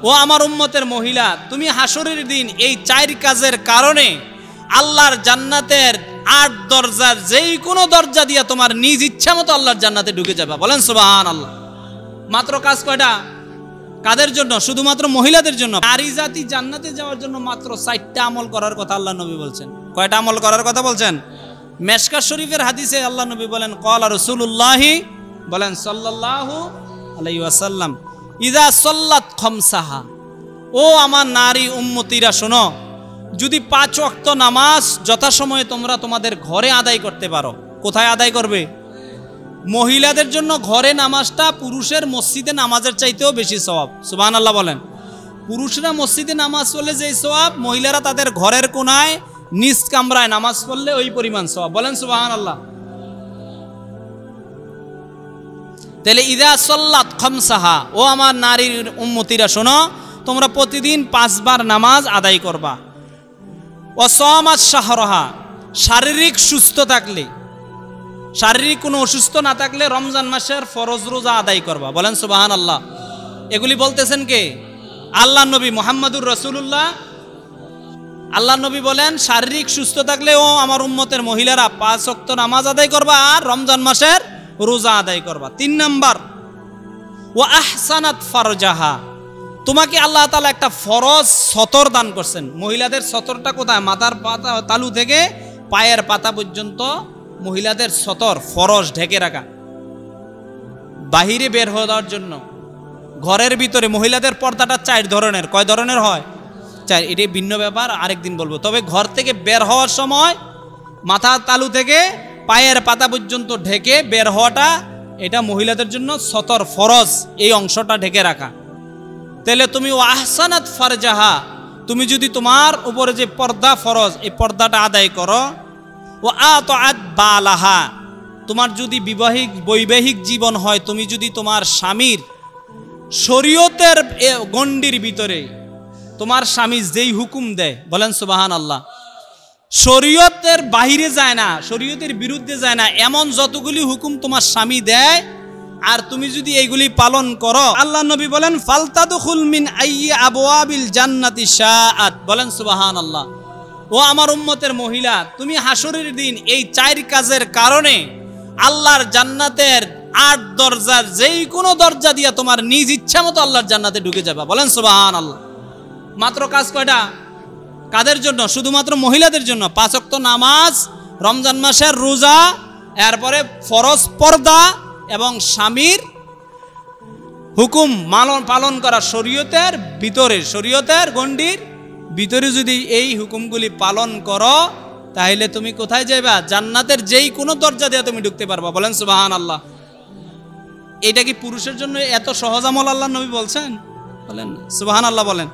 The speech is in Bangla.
ও আমার উম্মতের মহিলা, তুমি হাসরের দিন এই 4 কাজের কারণে আল্লাহর জান্নাতের 8 দরজার যেই কোনো দরজা দিয়া তোমার নিজ ইচ্ছা মতো আল্লাহর জান্নাতে ঢুকে যাবে। বলেন সুবহানাল্লাহ। মাত্র কাজ কয়টা? কাদের জন্য? শুধুমাত্র মহিলাদের জন্য। নারী জাতি জান্নাতে যাওয়ার জন্য মাত্র 4টা আমল করার কথা আল্লাহ নবী বলছেন। কয়টা আমল করার কথা বলছেন? মেশকাত শরীফের হাদিসে আল্লাহ নবী বলেন, ক্বালা রাসূলুল্লাহি, বলেন সাল্লাল্লাহু আলাইহি ওয়াসাল্লাম, ইযা সাল্লাত খামসাহা, ও আমার নারী উম্মতিরা শোনো, যদি 5 ওয়াক্ত নামাজ যথাসময়ে তোমরা তোমাদের ঘরে আদায় করতে পারো। কোথায় আদায় করবে? মহিলাদের জন্য ঘরে নামাজটা পুরুষের মসজিদে নামাজের চাইতেও বেশি সওয়াব। সুবহানাল্লাহ বলেন। পুরুষরা মসজিদে নামাজ পড়লে যেই সওয়াব, মহিলারা তাদের ঘরের কোনায় নিজ কামরায় নামাজ পড়লে ওই পরিমাণ সওয়াব। বলেন সুবহানাল্লাহ। তাহলে ইযা সাল্লাত খামসাহা, ও আমার নারীর উম্মতিরা শোনো, তোমরা প্রতিদিন 5 বার নামাজ আদায় করবা। ওয়া সামাত শাহরাহা, শারীরিক সুস্থ থাকলে, শারীরিক কোনো অসুস্থ না থাকলে রমজান মাসের ফরজ রোজা আদায় করবা। বলেন সুবহানাল্লাহ। এগুলি বলতেছেন কে? আল্লাহ নবী মুহাম্মদুর রাসূলুল্লাহ। আল্লাহ নবী বলেন, শারীরিক সুস্থ থাকলে ও আমার উম্মতের মহিলারা 5 ওয়াক্ত নামাজ আদায় করবা আর রমজান মাসের রোজা আদায় করবা। 3 নাম্বার, ওয়া আহসানাত ফারজাহা, তোমাকে আল্লাহ তাআলা একটা ফরজ সতর দান করছেন। মহিলাদের সতরটা কোথায়? মাথার পাতা তালু থেকে পায়ের পাতা পর্যন্ত মহিলাদের সতর ফরজ ঢেকে রাখা, বাহিরে বের হওয়ার জন্য। ঘরের ভিতরে মহিলাদের পর্দাটা 4 ধরনের। কয় ধরনের হয়? 4। এটি ভিন্ন ব্যাপার, আরেকদিন বলবো। তবে ঘর থেকে বের হওয়ার সময় মাথার তালু থেকে পায়ের পাতা পর্যন্ত ঢেকে বের হওয়াটা, এটা মহিলাদের জন্য সতর ফরজ, এই অংশটা ঢেকে রাখা। তাহলে তুমি ও আহসানাত ফারজাহা, তুমি যদি তোমার উপরে যে পর্দা ফরজ, এই পর্দাটা আদায় করো। ও আতাআত বালাহা, তোমার যদি বৈবাহিক জীবন হয়, তুমি যদি তোমার স্বামীর শরীয়তের গণ্ডির ভিতরে তোমার স্বামী যেই হুকুম দেয়, বলেন সুবহানাল্লাহ, শরীয়তের বাহিরে যায় না, শরীয়তের বিরুদ্ধে যায় না, এমন যতগুলি হুকুম তোমার স্বামী দেয় আর তুমি যদি এইগুলি পালন করো, আল্লাহ নবী বলেন ফালতাদখুল মিন আইয়ি আবওয়াবিল জান্নাতি শাআত। বলেন সুবহানাল্লাহ। ও আমার উম্মতের মহিলা, তুমি হাসরের দিন এই 4 কাজের কারণে আল্লাহর জান্নাতের 8 দরজার যেই কোনো দরজা দিয়া তোমার নিজ ইচ্ছা মতো আল্লাহর জান্নাতে ঢুকে যাবে। বলেন সুবহানাল্লাহ। মাত্র কাজ কয়টা? কাদের জন্য? শুধুমাত্র মহিলাদের জন্য। 5 ওয়াক্ত নামাজ, রমজান মাসের রোজা, এরপরে ফরজ পর্দা এবং স্বামীর হুকুম পালন করা। শরীয়তের ভিতরে, শরীয়তের গণ্ডির ভিতরে যদি এই হুকুমগুলি পালন করো, তাহলে তুমি কোথায় যাইবা? জান্নাতের যেই কোনো দরজা দিয়ে তুমি ঢুকতে পারবা। বলেন সুবহানাল্লাহ। এটা কি পুরুষের জন্য এত সহজ আমল আল্লাহ নবী বলছেন? বলেন সুবহানাল্লাহ বলেন।